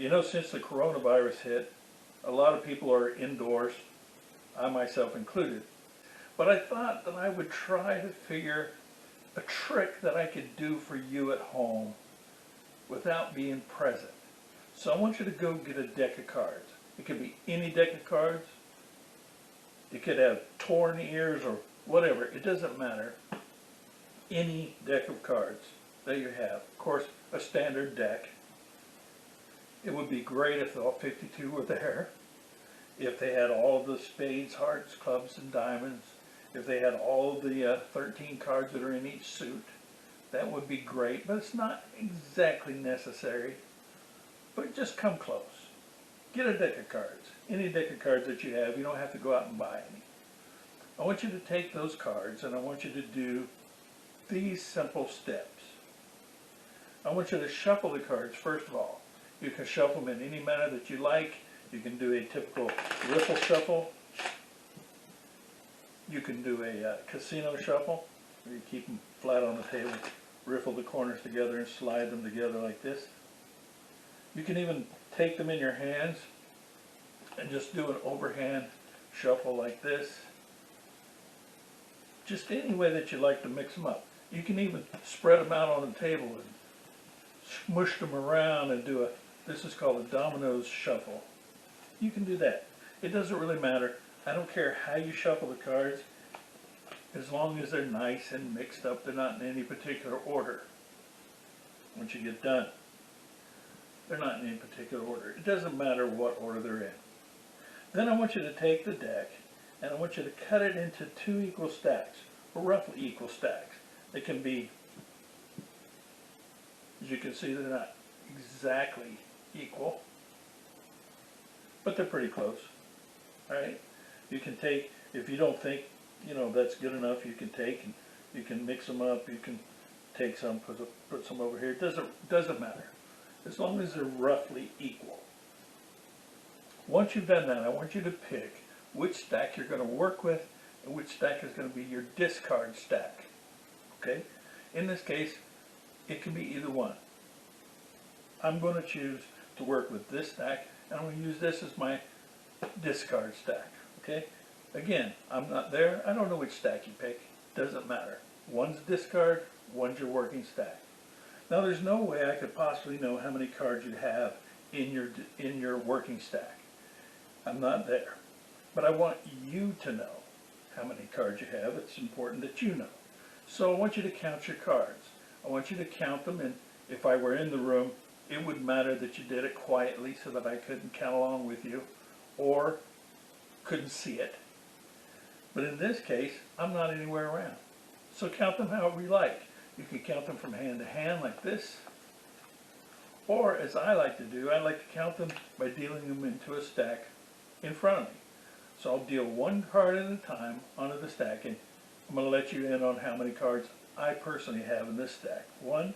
You know, since the coronavirus hit, a lot of people are indoors, I myself included. But I thought that I would try to figure a trick that I could do for you at home without being present. So I want you to go get a deck of cards. It could be any deck of cards. It could have torn ears or whatever. It doesn't matter. Any deck of cards that you have. Of course, a standard deck. It would be great if all 52 were there. If they had all of the spades, hearts, clubs, and diamonds. If they had all of the 13 cards that are in each suit. That would be great, but it's not exactly necessary. But just come close. Get a deck of cards. Any deck of cards that you have. You don't have to go out and buy any. I want you to take those cards and I want you to do these simple steps. I want you to shuffle the cards first of all. You can shuffle them in any manner that you like. You can do a typical riffle shuffle. You can do a casino shuffle, where you keep them flat on the table, riffle the corners together and slide them together like this. You can even take them in your hands and just do an overhand shuffle like this. Just any way that you like to mix them up. You can even spread them out on the table and smush them around and do this is called a dominoes shuffle. You can do that. It doesn't really matter. I don't care how you shuffle the cards, as long as they're nice and mixed up. They're not in any particular order. Once you get done, they're not in any particular order. It doesn't matter what order they're in. Then I want you to take the deck and I want you to cut it into 2 equal stacks, or roughly equal stacks. They can be, as you can see, they're not exactly equal, but they're pretty close. All right. You can take, if you don't think, that's good enough, you can take and you can mix them up. You can take some, put some over here. It doesn't matter, as long as they're roughly equal. Once you've done that, I want you to pick which stack you're going to work with and which stack is going to be your discard stack. Okay? In this case, it can be either one. I'm going to choose to work with this stack, and I'm going to use this as my discard stack. Okay? Again, I'm not there. I don't know which stack you pick. Doesn't matter. One's discard, one's your working stack. Now, there's no way I could possibly know how many cards you have in your working stack. I'm not there. But I want you to know how many cards you have. It's important that you know. So I want you to count your cards. I want you to count them, and if I were in the room, it would matter that you did it quietly so that I couldn't count along with you or couldn't see it. But in this case, I'm not anywhere around. So count them however you like. You can count them from hand to hand like this. Or, as I like to do, I like to count them by dealing them into a stack in front of me. So I'll deal one card at a time onto the stack, and I'm going to let you in on how many cards I personally have in this stack. 1,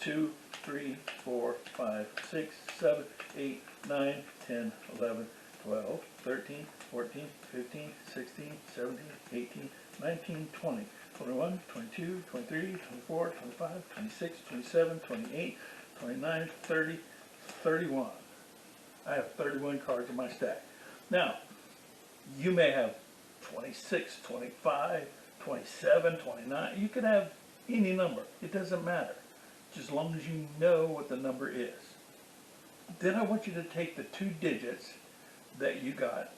2, 3, 4, 5, 6, 7, 8, 9, 10, 11, 12, 13, 14, 15, 16, 17, 18, 19, 20, 21, 22, 23, 24, 25, 26, 27, 28, 29, 30, 31. I have 31 cards in my stack. Now, you may have 26, 25, 27, 29. You could have any number. It doesn't matter, just as long as you know what the number is. Then I want you to take the 2 digits that you got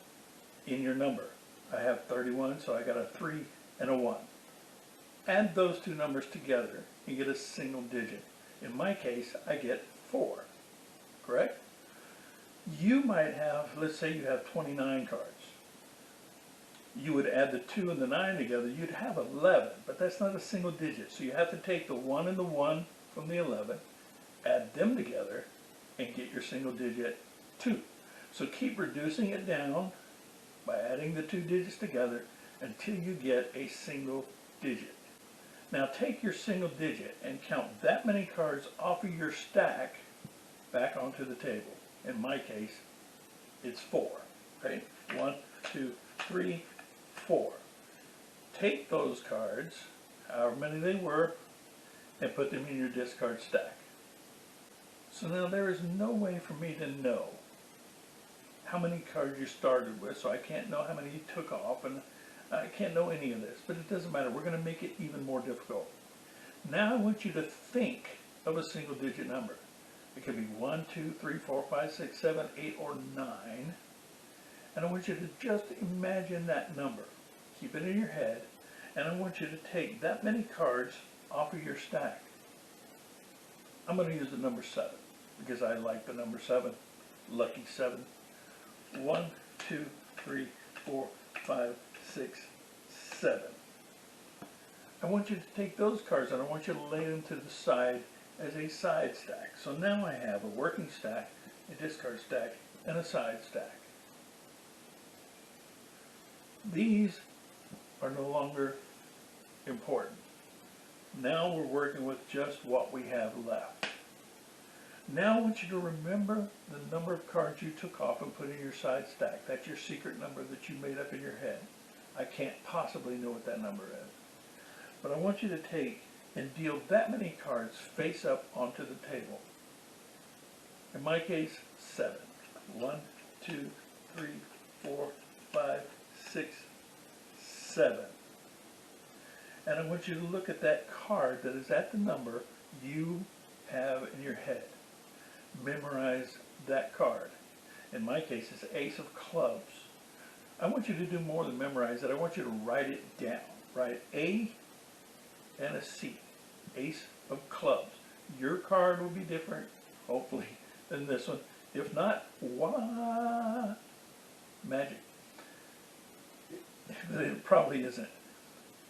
in your number. I have 31, so I got a 3 and a 1. Add those 2 numbers together and get a single digit. In my case, I get 4. Correct? You might have, let's say you have 29 cards. You would add the 2 and the 9 together, you'd have 11, but that's not a single digit. So you have to take the 1 and the 1 from the 11, add them together, and get your single digit 2. So keep reducing it down by adding the 2 digits together until you get a single digit. Now take your single digit and count that many cards off of your stack back onto the table. In my case, it's 4. Okay? 1, 2, 3, 4. Take those cards, however many they were, and put them in your discard stack. So now there is no way for me to know how many cards you started with, so I can't know how many you took off, and I can't know any of this, but it doesn't matter. We're going to make it even more difficult. Now I want you to think of a single digit number. It could be 1, 2, 3, 4, 5, 6, 7, 8, or 9. And I want you to just imagine that number. Keep it in your head, and I want you to take that many cards off of your stack. I'm going to use the number 7 because I like the number 7. Lucky 7. 1, 2, 3, 4, 5, 6, 7. I want you to take those cards and I want you to lay them to the side as a side stack. So now I have a working stack, a discard stack, and a side stack. These are no longer important. Now we're working with just what we have left. Now I want you to remember the number of cards you took off and put in your side stack. That's your secret number that you made up in your head. I can't possibly know what that number is. But I want you to take and deal that many cards face up onto the table. In my case, 7. 1, 2, 3, 4, 5, 6, 7. And I want you to look at that card that is at the number you have in your head. Memorize that card. In my case, it's Ace of Clubs. I want you to do more than memorize it. I want you to write it down. Write A and a C. Ace of Clubs. Your card will be different, hopefully, than this one. If not, voila, magic. But it probably isn't.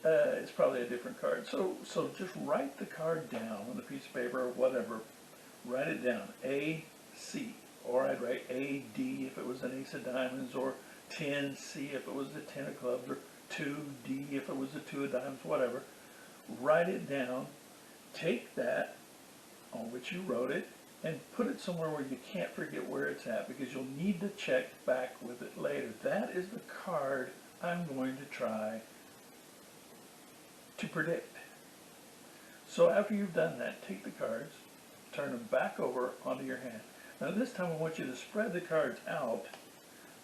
It's probably a different card. So just write the card down on a piece of paper or whatever. Write it down. A, C. Or I'd write A, D if it was an ace of diamonds, or 10, C if it was the 10 of clubs, or 2, D if it was the 2 of diamonds, whatever. Write it down. Take that on which you wrote it and put it somewhere where you can't forget where it's at, because you'll need to check back with it later. That is the card I'm going to try to predict. So after you've done that, take the cards, turn them back over onto your hand. Now this time I want you to spread the cards out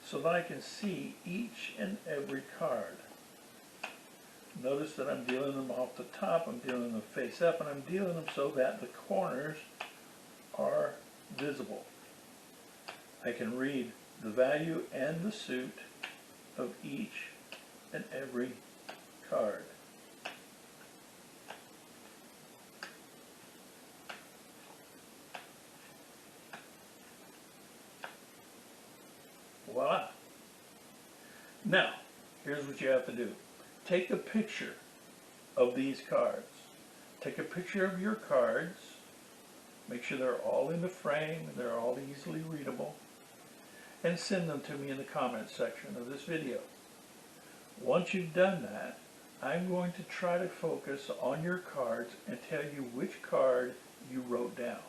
so that I can see each and every card. Notice that I'm dealing them off the top, I'm dealing them face up, and I'm dealing them so that the corners are visible. I can read the value and the suit of each and every card. Voila. Now, here's what you have to do. Take a picture of these cards. Take a picture of your cards. Make sure they're all in the frame and they're all easily readable. And send them to me in the comments section of this video. Once you've done that, I'm going to try to focus on your cards and tell you which card you wrote down.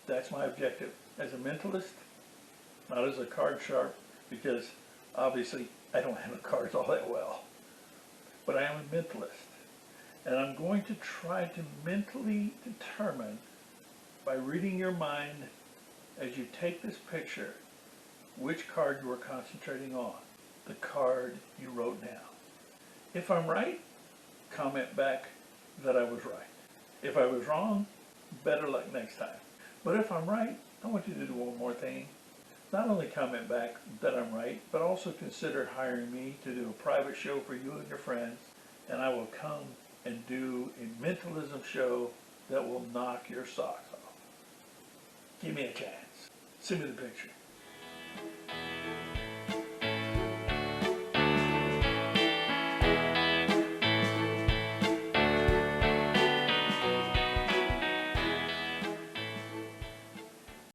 That's my objective. As a mentalist, not as a card sharp, because obviously I don't handle cards all that well. But I am a mentalist. And I'm going to try to mentally determine, by reading your mind as you take this picture, which card you are concentrating on, the card you wrote down. If I'm right, comment back that I was right. If I was wrong, better luck next time. But if I'm right, I want you to do one more thing. Not only comment back that I'm right, but also consider hiring me to do a private show for you and your friends, and I will come and do a mentalism show that will knock your socks off. Give me a chance. Send me the picture.